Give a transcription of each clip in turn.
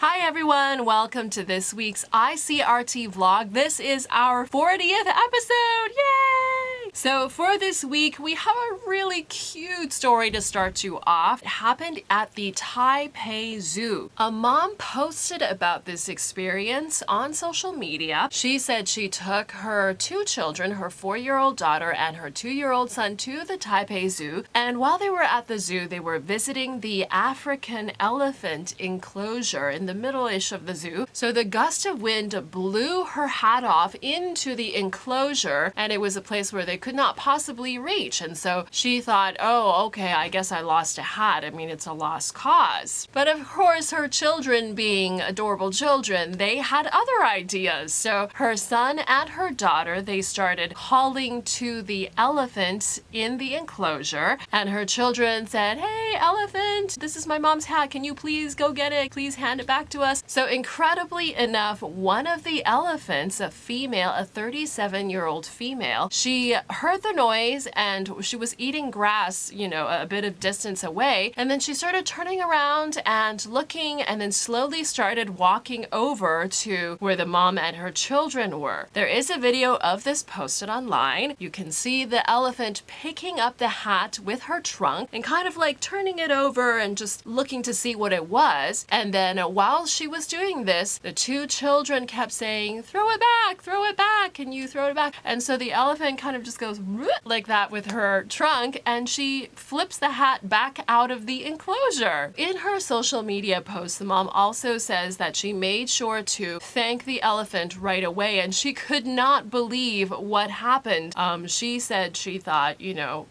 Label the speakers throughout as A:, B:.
A: Hi everyone, welcome to this week's ICRT vlog. This is our 40th episode, yay! So for this week, we have a really cute story to start you off. It happened at the Taipei Zoo. A mom posted about this experience on social media. She said she took her two children, her 4-year-old daughter and her 2-year-old son, to the Taipei Zoo. And while they were at the zoo, they were visiting the African elephant enclosure in the middle-ish of the zoo. So the gust of wind blew her hat off into the enclosure, and it was a place where they could not possibly reach. And so she thought, oh, okay, I guess I lost a hat. I mean, it's a lost cause. But of course, her children, being adorable children, they had other ideas. So her son and her daughter, they started calling to the elephant in the enclosure, and her children said, hey, elephant, this is my mom's hat. Can you please go get it? Please hand it back to us. So incredibly enough, one of the elephants, a female, a 37-year-old female, she heard the noise and she was eating grass, a bit of distance away. And then she started turning around and looking, and then slowly started walking over to where the mom and her children were. There is a video of this posted online. You can see the elephant picking up the hat with her trunk and kind of like turning it over and just looking to see what it was. And then while she was doing this, the two children kept saying, throw it back, can you throw it back? And so the elephant kind of just goes like that with her trunk, and she flips the hat back out of the enclosure. In her social media post, the mom also says that she made sure to thank the elephant right away, and she could not believe what happened. She said she thought,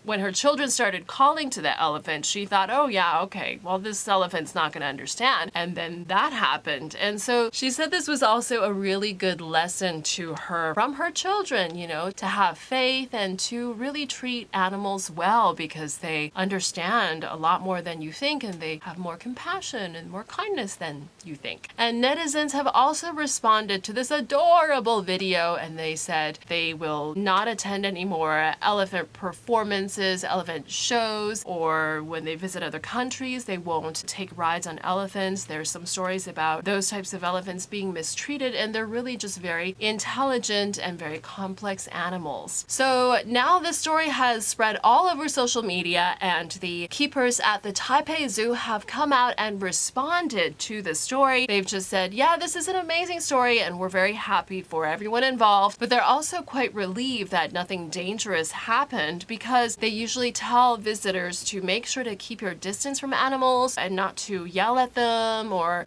A: when her children started calling to the elephant, she thought, oh yeah, okay, well, this elephant's not going to understand. And then that happened. And so she said this was also a really good lesson to her from her children, to have faith and to really treat animals well, because they understand a lot more than you think, and they have more compassion and more kindness than you think. And netizens have also responded to this adorable video, and they said they will not attend any more elephant performances, elephant shows, or when they visit other countries, they won't take rides on elephants. There's some stories about those types of elephants being mistreated, and they're really just very intelligent and very complex animals. So now this story has spread all over social media, and the keepers at the Taipei Zoo have come out and responded to the story. They've just said, yeah, this is an amazing story and we're very happy for everyone involved, but they're also quite relieved that nothing dangerous happened, because they usually tell visitors to make sure to keep your distance from animals and not to yell at them or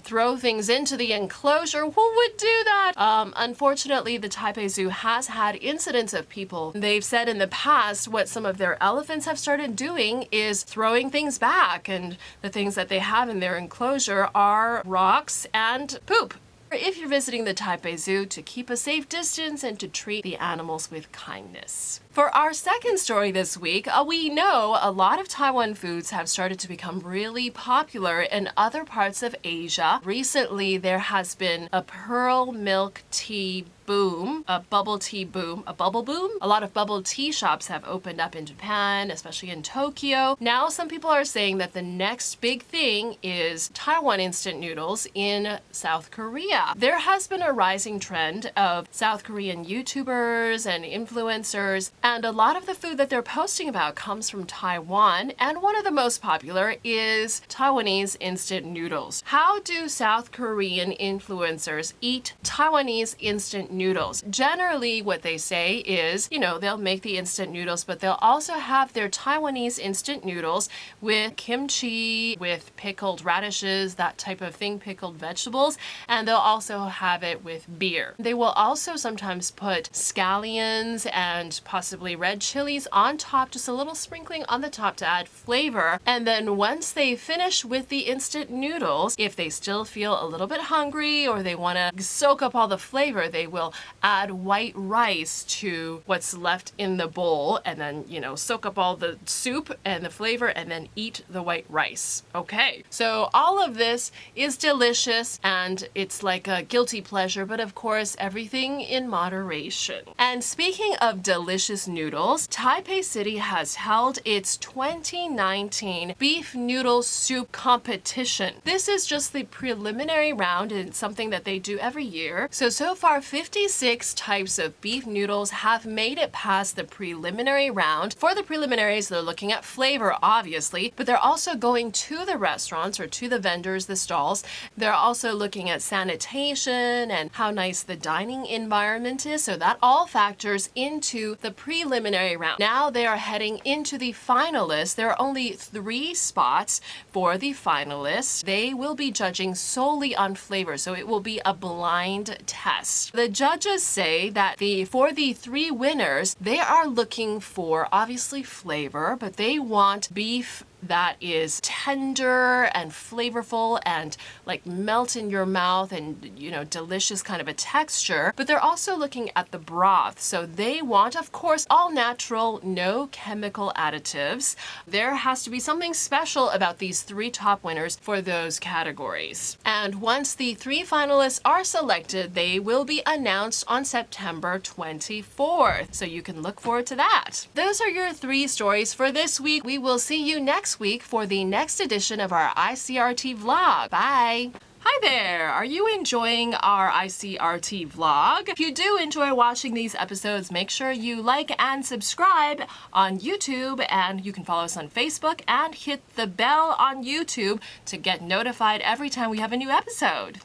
A: throw things into the enclosure. Who would do that? Unfortunately, the Taipei Zoo has had incidents of people. They've said in the past what some of their elephants have started doing is throwing things back, and the things that they have in their enclosure are rocks and poop. If you're visiting the Taipei Zoo, to keep a safe distance and to treat the animals with kindness. For our second story this week, we know a lot of Taiwan foods have started to become really popular in other parts of Asia. Recently, there has been a pearl milk tea boom, a bubble tea boom, a bubble boom. A lot of bubble tea shops have opened up in Japan, especially in Tokyo. Now some people are saying that the next big thing is Taiwan instant noodles in South Korea. There has been a rising trend of South Korean YouTubers and influencers, and a lot of the food that they're posting about comes from Taiwan, and one of the most popular is Taiwanese instant noodles. How do South Korean influencers eat Taiwanese instant noodles? Generally, what they say is, they'll make the instant noodles, but they'll also have their Taiwanese instant noodles with kimchi, with pickled radishes, that type of thing, pickled vegetables, and they'll also have it with beer. They will also sometimes put scallions and possibly red chilies on top, just a little sprinkling on the top to add flavor. And then once they finish with the instant noodles, if they still feel a little bit hungry or they want to soak up all the flavor, they will add white rice to what's left in the bowl, and then, soak up all the soup and the flavor and then eat the white rice. Okay, so all of this is delicious and it's like a guilty pleasure, but of course everything in moderation. And speaking of delicious delicious noodles, Taipei City has held its 2019 beef noodle soup competition. This is just the preliminary round and it's something that they do every year. So far 56 types of beef noodles have made it past the preliminary round. For the preliminaries, they're looking at flavor, obviously, but they're also going to the restaurants or to the vendors, the stalls. They're also looking at sanitation and how nice the dining environment is. So that all factors into the preliminary round. Now they are heading into the finalists. There are only 3 spots for the finalists. They will be judging solely on flavor, so it will be a blind test. The judges say that for the 3 winners, they are looking for obviously flavor, but they want beef that is tender and flavorful and like melt in your mouth and, you know, delicious kind of a texture. But they're also looking at the broth. So they want, of course, all natural, no chemical additives. There has to be something special about these 3 top winners for those categories. And once the 3 finalists are selected, they will be announced on September 24th. So you can look forward to that. Those are your 3 stories for this week. We will see you next week for the next edition of our ICRT vlog. Bye! Hi there! Are you enjoying our ICRT vlog? If you do enjoy watching these episodes, make sure you like and subscribe on YouTube, and you can follow us on Facebook and hit the bell on YouTube to get notified every time we have a new episode.